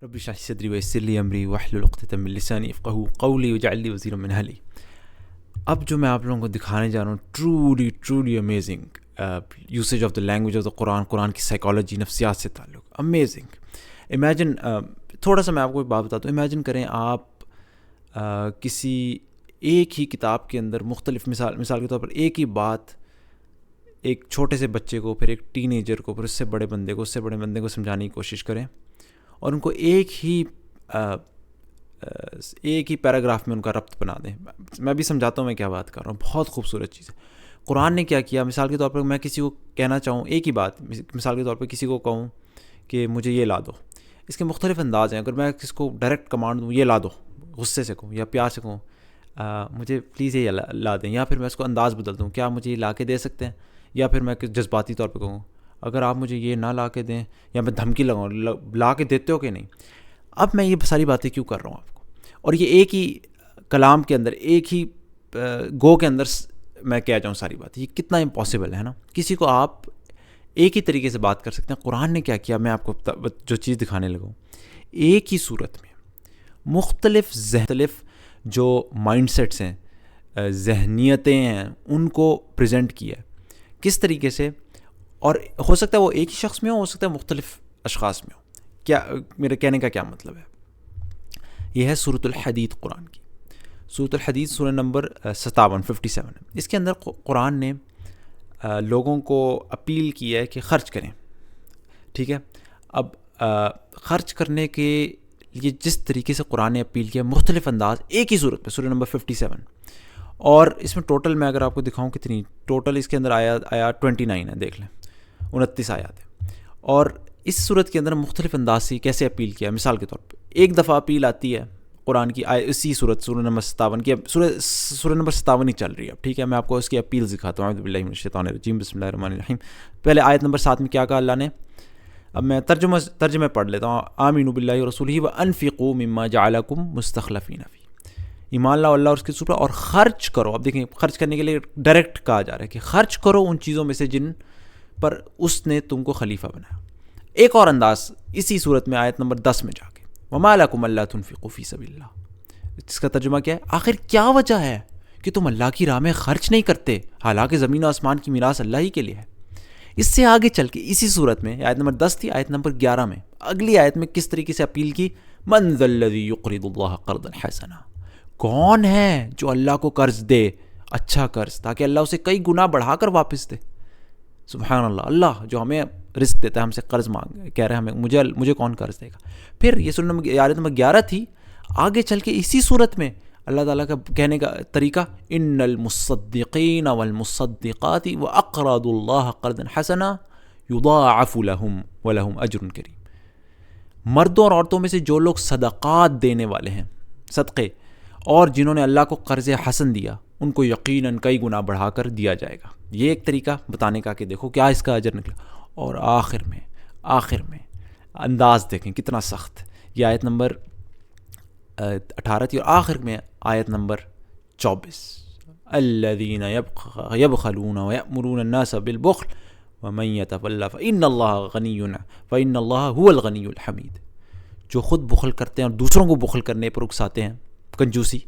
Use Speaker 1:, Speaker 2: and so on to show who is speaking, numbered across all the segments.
Speaker 1: رب اشرح لي صدری ویسر لی امری واحلل عقدۃ من لسانی یفقہوا قولی واجعل لی وزیرا من اہلی۔ اب جو میں آپ لوگوں کو دکھانے جا رہا ہوں truly amazing usage of the language of the Quran کی سائیکالوجی، نفسیات سے تعلق، امیزنگ۔ امیجن تھوڑا سا میں آپ کو ایک بات بتاتا ہوں۔ امیجن کریں آپ کسی ایک ہی کتاب کے اندر مختلف مثال کے طور پر ایک ہی بات ایک چھوٹے سے بچے کو، پھر ایک ٹین ایجر کو، پھر اس سے بڑے بندے کو سمجھانے کی کوشش کریں، اور ان کو ایک ہی پیراگراف میں ان کا ربط بنا دیں۔ میں بھی سمجھاتا ہوں میں کیا بات کر رہا ہوں، بہت خوبصورت چیز ہے۔ قرآن نے کیا کیا، مثال کے طور پر میں کسی کو کہنا چاہوں ایک ہی بات، مثال کے طور پر کسی کو کہوں کہ مجھے یہ لا دو، اس کے مختلف انداز ہیں۔ اگر میں کسی کو ڈائریکٹ کمانڈ دوں یہ لا دو، غصے سے کہوں یا پیار سے کہوں مجھے پلیز یہ لا دیں، یا پھر میں اس کو انداز بدل دوں، کیا آپ مجھے یہ لا کے دے سکتے ہیں، یا پھر میں جذباتی طور پہ کہوں اگر آپ مجھے یہ نہ لا کے دیں، یا میں دھمکی لگاؤں لا کے دیتے ہو کہ نہیں۔ اب میں یہ ساری باتیں کیوں کر رہا ہوں آپ کو، اور یہ ایک ہی کلام کے اندر، ایک ہی گو کے اندر میں کہہ جاؤں ساری باتیں، یہ کتنا امپاسبل ہے نا۔ کسی کو آپ ایک ہی طریقے سے بات کر سکتے ہیں۔ قرآن نے کیا کیا، میں آپ کو جو چیز دکھانے لگا، ایک ہی صورت میں مختلف جو مائنڈ سیٹس ہیں، ذہنیتیں ہیں، ان کو پریزنٹ کیا ہے کس طریقے سے، اور ہو سکتا ہے وہ ایک ہی شخص میں ہو سکتا ہے مختلف اشخاص میں ہو۔ کیا میرے کہنے کا کیا مطلب ہے؟ یہ ہے سورۃ الحدید، قرآن کی سورۃ الحدید، سورہ نمبر 57 اس کے اندر قرآن نے لوگوں کو اپیل کی ہے کہ خرچ کریں، ٹھیک ہے۔ اب خرچ کرنے کے لیے جس طریقے سے قرآن نے اپیل کیا، مختلف انداز، ایک ہی صورت پہ، سورہ نمبر 57، اور اس میں ٹوٹل میں اگر آپ کو دکھاؤں کتنی ٹوٹل اس کے اندر آیات 29 ہے، دیکھ لیں 29 آیات ہے، اور اس صورت کے اندر مختلف انداز سے کیسے اپیل کیا۔ مثال کے طور پہ ایک دفعہ اپیل آتی ہے قرآن کی اسی صورت سورہ نمبر 57 کی، اب سورہ نمبر 57 ہی چل رہی ہے اب، ٹھیک ہے۔ میں آپ کو اس کی اپیل دکھاتا ہوں۔ اعوذ باللہ من الشیطان الرجیم، بسم اللہ الرحمن الرحیم۔ پہلے آیت نمبر 7 میں کیا کہا اللہ نے، اب میں ترجمہ پڑھ لیتا ہوں۔ آمینوا باللہ ورسولہ وانفقوا مما جعلکم مستخلفین فیہ، ایمان لاؤ اللہ اور اس کے رسول پر، اور خرچ کرو۔ اب دیکھیں خرچ کرنے کے لیے ڈائریکٹ کہا جا رہا ہے کہ خرچ کرو ان چیزوں میں سے جن پر اس نے تم کو خلیفہ بنایا۔ ایک اور انداز اسی صورت میں آیت نمبر 10 میں جا کے، وما لکم الا تنفقوا فی سبیل اللہ، اس کا ترجمہ کیا ہے، آخر کیا وجہ ہے کہ تم اللہ کی راہ میں خرچ نہیں کرتے، حالانکہ زمین و آسمان کی میراث اللہ ہی کے لیے ہے۔ اس سے آگے چل کے اسی صورت میں آیت نمبر 10 تھی، آیت نمبر 11 میں اگلی آیت میں کس طریقے سے اپیل کی، من ذا الذی یقرض اللہ قرضا حسنا، کون ہے جو اللہ کو قرض دے، اچھا قرض، تاکہ اللہ اسے کئی گنا بڑھا کر واپس دے۔ سبحان اللہ، اللہ جو ہمیں رزق دیتا ہے، ہم سے قرض مانگ کہہ رہے ہیں ہمیں، مجھے کون قرض دے گا۔ پھر یہ سننے آیت نمبر 11 تھی، آگے چل کے اسی صورت میں اللہ تعالیٰ کا کہنے کا طریقہ، ان المصدقین والمصدقات واقرضوا اللہ قرضا حسنا یضاعف لهم ولهم اجر کریم، مردوں اور عورتوں میں سے جو لوگ صدقات دینے والے ہیں، صدقے، اور جنہوں نے اللہ کو قرض حسن دیا، ان کو یقیناً کئی گنا بڑھا کر دیا جائے گا۔ یہ ایک طریقہ بتانے کا کہ دیکھو کیا اس کا اجر نکلا۔ اور آخر میں انداز دیکھیں کتنا سخت، یہ آیت نمبر 18 تھی، اور آخر میں آیت نمبر 24، الذین یبخلون ویأمرون الناس بالبخل ومن یتول فإن اللہ غنی فإن اللہ هو الغنی الحمید، جو خود بخل کرتے ہیں اور دوسروں کو بخل کرنے پر اکساتے ہیں، کنجوسی۔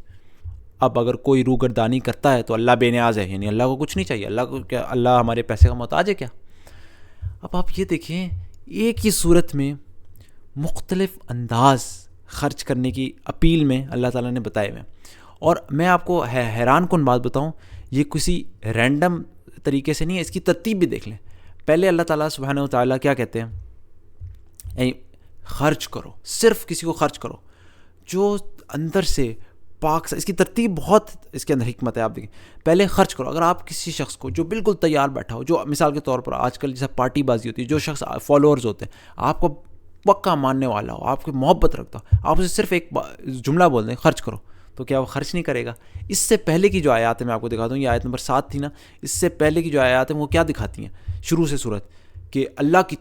Speaker 1: اب اگر کوئی روگردانی کرتا ہے تو اللہ بے نیاز ہے، یعنی اللہ کو کچھ نہیں چاہیے، اللہ کو کیا، اللہ ہمارے پیسے کا محتاج ہے کیا؟ اب آپ یہ دیکھیں ایک ہی صورت میں مختلف انداز خرچ کرنے کی اپیل میں اللہ تعالیٰ نے بتائے ہوئے، اور میں آپ کو حیران کن بات بتاؤں، یہ کسی رینڈم طریقے سے نہیں ہے، اس کی ترتیب بھی دیکھ لیں۔ پہلے اللہ تعالیٰ سبحانہ و تعالیٰ کیا کہتے ہیں، خرچ کرو، صرف کسی کو خرچ کرو جو اندر سے پاک، اس کی ترتیب بہت، اس کے اندر حکمت ہے۔ آپ دیکھیں پہلے خرچ کرو۔ اگر آپ کسی شخص کو جو بالکل تیار بیٹھا ہو، جو مثال کے طور پر آج کل جیسا پارٹی بازی ہوتی ہے، جو شخص فالوورز ہوتے ہیں، آپ کو پکا ماننے والا ہو، آپ کو محبت رکھتا ہو، آپ اسے صرف ایک جملہ بول دیں خرچ کرو، تو کیا وہ خرچ نہیں کرے گا؟ اس سے پہلے کی جو آیات ہیں میں آپ کو دکھاتا ہوں، یہ آیت نمبر 7 تھی نا، اس سے پہلے کی جو آیات ہیں وہ کیا دکھاتی ہیں شروع سے صورت، کہ اللہ کی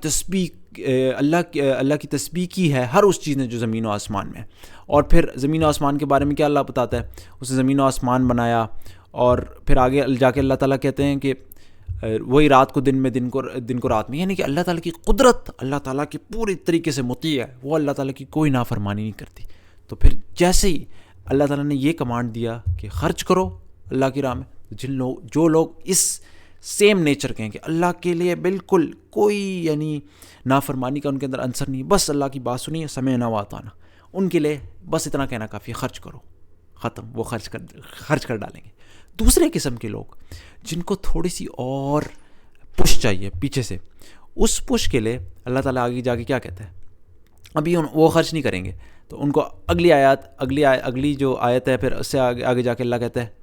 Speaker 1: تسبیح کی ہے ہر اس چیز نے جو زمین و آسمان میں ہے، اور پھر زمین و آسمان کے بارے میں کیا اللہ بتاتا ہے، اس نے زمین و آسمان بنایا، اور پھر آگے جا کے اللہ تعالیٰ کہتے ہیں کہ وہی رات کو دن میں، دن کو رات میں، یعنی کہ اللہ تعالیٰ کی قدرت، اللہ تعالیٰ کی پوری طریقے سے مطیع ہے، وہ اللہ تعالیٰ کی کوئی نافرمانی نہیں کرتی. تو پھر جیسے ہی اللہ تعالیٰ نے یہ کمانڈ دیا کہ خرچ کرو اللہ کی راہ میں، جو لوگ اس سیم نیچر کے ہیں کہ اللہ کے لیے بالکل کوئی یعنی نافرمانی کا ان کے اندر عنصر نہیں، بس اللہ کی بات سنی ہے، سمعنا واطعنا، ان کے لیے بس اتنا کہنا کافی ہے، خرچ کرو، ختم، وہ خرچ کر ڈالیں گے. دوسرے قسم کے لوگ جن کو تھوڑی سی اور پش چاہیے پیچھے سے، اس پش کے لیے اللہ تعالیٰ آگے جا کے کیا کہتا ہے، ابھی وہ خرچ نہیں کریں گے تو ان کو اگلی جو آیت ہے پھر اس سے آگے جا کے اللہ کہتا ہے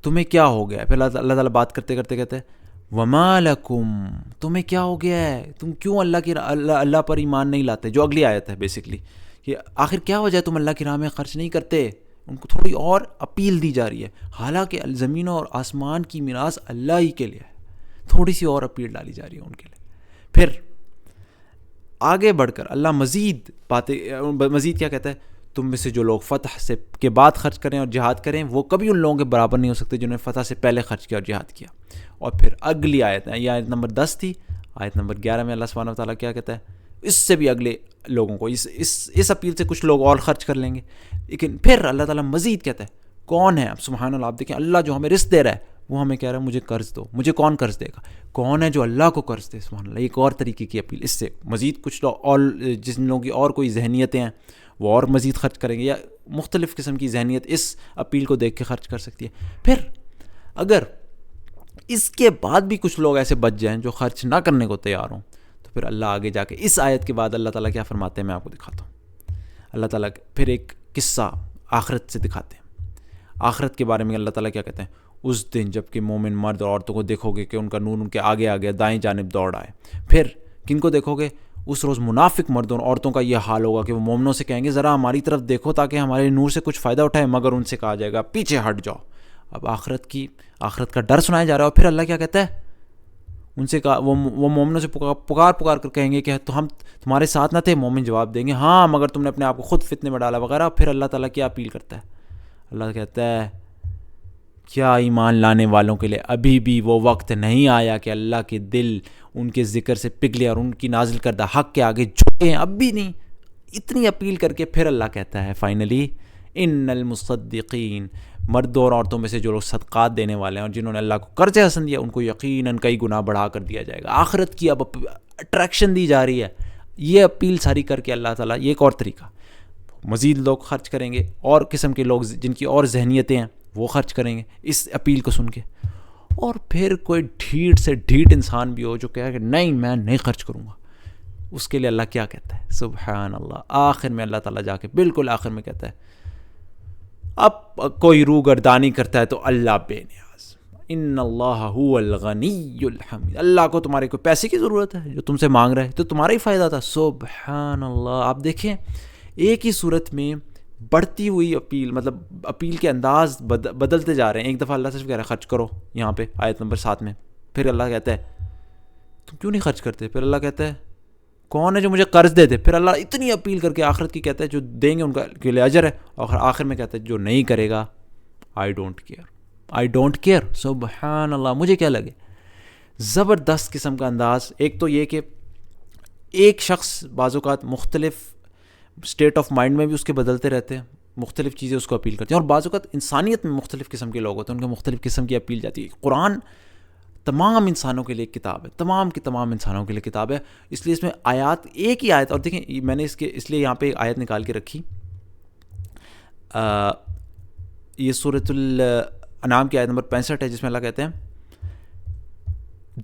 Speaker 1: تمہیں کیا ہو گیا ہے. پھر اللہ تعالیٰ بات کرتے کرتے کہتے ہیں وما لکم، تمہیں کیا ہو گیا ہے، تم کیوں اللہ پر ایمان نہیں لاتے. جو اگلی آیت ہے بیسکلی کہ آخر کیا وجہ ہے تم اللہ کی راہ میں خرچ نہیں کرتے. ان کو تھوڑی اور اپیل دی جا رہی ہے، حالانکہ زمین اور آسمان کی میراث اللہ ہی کے لیے ہے، تھوڑی سی اور اپیل ڈالی جا رہی ہے ان کے لیے. پھر آگے بڑھ کر اللہ مزید کیا کہتا ہے، تم میں سے جو لوگ فتح سے کے بعد خرچ کریں اور جہاد کریں وہ کبھی ان لوگوں کے برابر نہیں ہو سکتے جنہوں نے فتح سے پہلے خرچ کیا اور جہاد کیا. اور پھر اگلی آیت ہے، یہ آیت نمبر 10 تھی. آیت نمبر 11 میں اللہ سبحانہ و تعالیٰ کیا کہتا ہے، اس سے بھی اگلے لوگوں کو اس اپیل سے کچھ لوگ اور خرچ کر لیں گے. لیکن پھر اللہ تعالیٰ مزید کہتا ہے کون ہے، اب سبحان اللہ، آپ دیکھیں اللہ جو ہمیں رزق دے رہا ہے وہ ہمیں کہہ رہا ہے مجھے قرض دو. مجھے کون قرض دے گا؟ کون ہے جو اللہ کو قرض دے. سبحان اللہ، ایک اور طریقے کی اپیل. اس سے مزید کچھ لوگ اور جن لوگوں کی اور کوئی ذہنیتیں ہیں وہ اور مزید خرچ کریں گے، یا مختلف قسم کی ذہنیت اس اپیل کو دیکھ کے خرچ کر سکتی ہے. پھر اگر اس کے بعد بھی کچھ لوگ ایسے بچ جائیں جو خرچ نہ کرنے کو تیار ہوں تو پھر اللہ آگے جا کے اس آیت کے بعد اللہ تعالیٰ کیا فرماتے ہیں میں آپ کو دکھاتا ہوں. اللہ تعالیٰ پھر ایک قصہ آخرت سے دکھاتے ہیں. آخرت کے بارے میں اللہ تعالیٰ کیا کہتے ہیں، اس دن جب کہ مومن مرد اور عورتوں کو دیکھو گے کہ ان کا نور ان کے آگے آگے دائیں جانب دوڑ آئے. پھر کن کو دیکھو گے، اس روز منافق مردوں اور عورتوں کا یہ حال ہوگا کہ وہ مومنوں سے کہیں گے ذرا ہماری طرف دیکھو تاکہ ہمارے نور سے کچھ فائدہ اٹھائے، مگر ان سے کہا جائے گا پیچھے ہٹ جاؤ. اب آخرت کا ڈر سنایا جا رہا ہے. اور پھر اللہ کیا کہتا ہے، ان سے کہا وہ مومنوں سے پکار کر کہیں گے کہ تو ہم تمہارے ساتھ نہ تھے. مومن جواب دیں گے ہاں مگر تم نے اپنے آپ کو خود فتنے میں ڈالا وغیرہ. پھر اللہ تعالیٰ کیا اپیل کرتا ہے، اللہ کہتا ہے کیا ایمان لانے والوں کے لیے ابھی بھی وہ وقت نہیں آیا کہ اللہ کے دل ان کے ذکر سے پگھلے اور ان کی نازل کردہ حق کے آگے جھکے؟ اب بھی نہیں. اتنی اپیل کر کے پھر اللہ کہتا ہے فائنلی ان المصدقین، مردوں اور عورتوں میں سے جو لوگ صدقات دینے والے ہیں اور جنہوں نے اللہ کو قرض حسن دیا ان کو یقیناً کئی گنا بڑھا کر دیا جائے گا. آخرت کی اب اٹریکشن دی جا رہی ہے. یہ اپیل ساری کر کے اللہ تعالیٰ، یہ ایک اور طریقہ، مزید لوگ خرچ کریں گے، اور قسم کے لوگ جن کی اور ذہنیتیں ہیں وہ خرچ کریں گے اس اپیل کو سن کے. اور پھر کوئی ڈھیٹ سے ڈھیٹ انسان بھی ہو جو کہے کہ نہیں میں نہیں خرچ کروں گا. اس کے لیے اللہ کیا کہتا ہے، سبحان اللہ، آخر میں اللہ تعالیٰ جا کے بالکل آخر میں کہتا ہے اب کوئی روح گردانی کرتا ہے تو اللہ بے نیاز، ان اللہ هو الغنی الحمید، اللہ کو تمہارے کوئی پیسے کی ضرورت ہے جو تم سے مانگ رہا ہے تو تمہارا ہی فائدہ تھا. سبحان اللہ. آپ دیکھیں ایک ہی صورت میں بڑھتی ہوئی اپیل، مطلب اپیل کے انداز بدلتے جا رہے ہیں. ایک دفعہ اللہ صرف کہہ رہا ہے خرچ کرو، یہاں پہ آیت نمبر 7 میں. پھر اللہ کہتا ہے تم کیوں نہیں خرچ کرتے. پھر اللہ کہتا ہے کون ہے جو مجھے قرض دے دے. پھر اللہ اتنی اپیل کر کے آخرت کی کہتا ہے جو دیں گے ان کا کے لیے اجر ہے، اور آخر میں کہتا ہے جو نہیں کرے گا آئی ڈونٹ کیئر. سبحان اللہ. مجھے کیا لگے زبردست قسم کا انداز. ایک تو یہ کہ ایک شخص بعض اوقات مختلف اسٹیٹ آف مائنڈ میں بھی اس کے بدلتے رہتے ہیں، مختلف چیزیں اس کو اپیل کرتی ہیں، اور بعض اوقات انسانیت میں مختلف قسم کے لوگ ہوتے ہیں، ان کے مختلف قسم کی اپیل جاتی ہے. قرآن تمام انسانوں کے لیے ایک کتاب ہے، تمام کی تمام انسانوں کے لیے کتاب ہے. اس لیے اس میں آیات ایک ہی آیت، اور دیکھیں میں نے اس لیے یہاں پہ ایک آیت نکال کے رکھی. یہ سورۃ الانعام کی آیت نمبر 65 ہے جس میں اللہ کہتے ہیں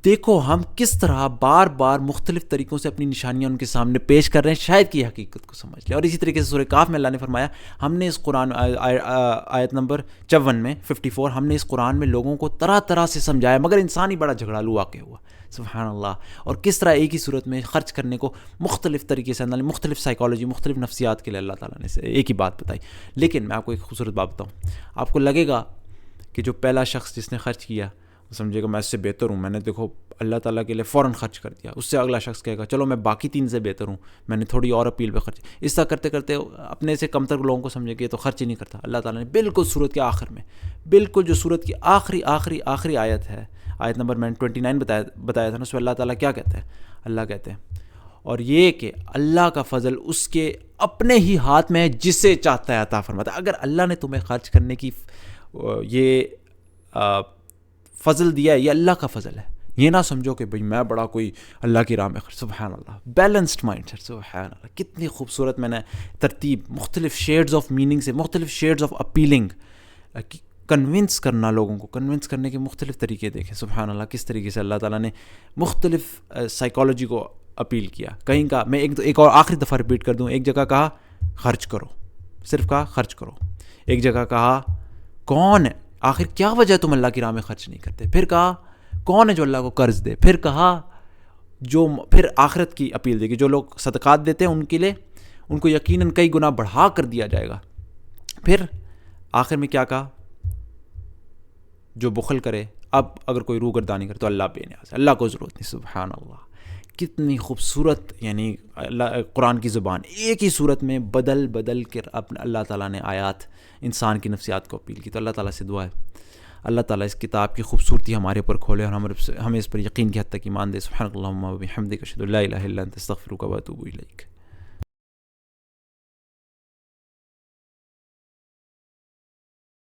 Speaker 1: دیکھو ہم کس طرح بار بار مختلف طریقوں سے اپنی نشانیاں ان کے سامنے پیش کر رہے ہیں شاید کہ حقیقت کو سمجھ لیں. اور اسی طریقے سے سورہ کاف میں اللہ نے فرمایا ہم نے اس قرآن آیت نمبر 54 میں 54 ہم نے اس قرآن میں لوگوں کو طرح طرح سے سمجھایا مگر انسان ہی بڑا جھگڑالو واقع ہوا. سبحان اللہ. اور کس طرح ایک ہی صورت میں خرچ کرنے کو مختلف طریقے سے، مختلف سائیکالوجی، مختلف نفسیات کے لیے اللہ تعالیٰ نے ایک ہی بات بتائی. لیکن میں آپ کو ایک خوبصورت بات بتاؤں. آپ کو لگے گا کہ جو پہلا شخص جس نے خرچ کیا وہ سمجھے گا میں اس سے بہتر ہوں، میں نے دیکھو اللہ تعالیٰ کے لیے فوراً خرچ کر دیا. اس سے اگلا شخص کہے گا چلو میں باقی 3 سے بہتر ہوں، میں نے تھوڑی اور اپیل پہ خرچ. اس طرح کرتے کرتے اپنے سے کمتر لوگوں کو سمجھے کہ یہ تو خرچ ہی نہیں کرتا. اللہ تعالیٰ نے بالکل صورت کے آخر میں، بالکل جو صورت کی آخری آیت ہے، آیت نمبر میں نے 29 بتایا تھا نا، اس میں اللہ تعالیٰ کیا کہتے ہیں؟ اللہ کہتے ہیں اور یہ کہ اللہ کا فضل اس کے اپنے ہی ہاتھ میں ہے، جسے چاہتا ہے عطا فرماتا ہے. اگر اللہ نے تمہیں خرچ کرنے کی یہ فضل دیا ہے، یہ اللہ کا فضل ہے. یہ نہ سمجھو کہ بھئی میں بڑا کوئی اللہ کی راہ میں خرچ. سبحان اللہ، بیلنسڈ مائنڈ سیٹ. سبحان اللہ، کتنی خوبصورت میں نے ترتیب، مختلف شیڈز آف میننگ سے، مختلف شیڈز آف اپیلنگ، کنونس کرنا، لوگوں کو کنونس کرنے کے مختلف طریقے دیکھیں. سبحان اللہ، کس طریقے سے اللہ تعالیٰ نے مختلف سائیکالوجی کو اپیل کیا. کہیں کا میں ایک اور آخری دفعہ ریپیٹ کر دوں، ایک جگہ کہا خرچ کرو، صرف کہا خرچ کرو. ایک جگہ کہا کون ہے، آخر کیا وجہ تم اللہ کی راہ میں خرچ نہیں کرتے. پھر کہا کون ہے جو اللہ کو قرض دے. پھر کہا پھر آخرت کی اپیل دے کہ جو لوگ صدقات دیتے ہیں ان کے لیے ان کو یقیناً کئی گنا بڑھا کر دیا جائے گا. پھر آخر میں کیا کہا؟ جو بخل کرے، اب اگر کوئی روگردانی کرے تو اللہ بے نیاز ہے، اللہ کو ضرورت نہیں. سبحان اللہ، کتنی خوبصورت، یعنی قرآن کی زبان ایک ہی صورت میں بدل کر اپنے اللہ تعالیٰ نے آیات انسان کی نفسیات کو اپیل کی. تو اللہ تعالیٰ سے دعا ہے اللہ تعالیٰ اس کتاب کی خوبصورتی ہمارے اوپر کھولے اور ہمیں اس پر یقین کی حد تک ایمان دے. سبحانک اللہم و بحمدک، اشہد ان لا الہ الا انت، استغفرک و اتوب الیک.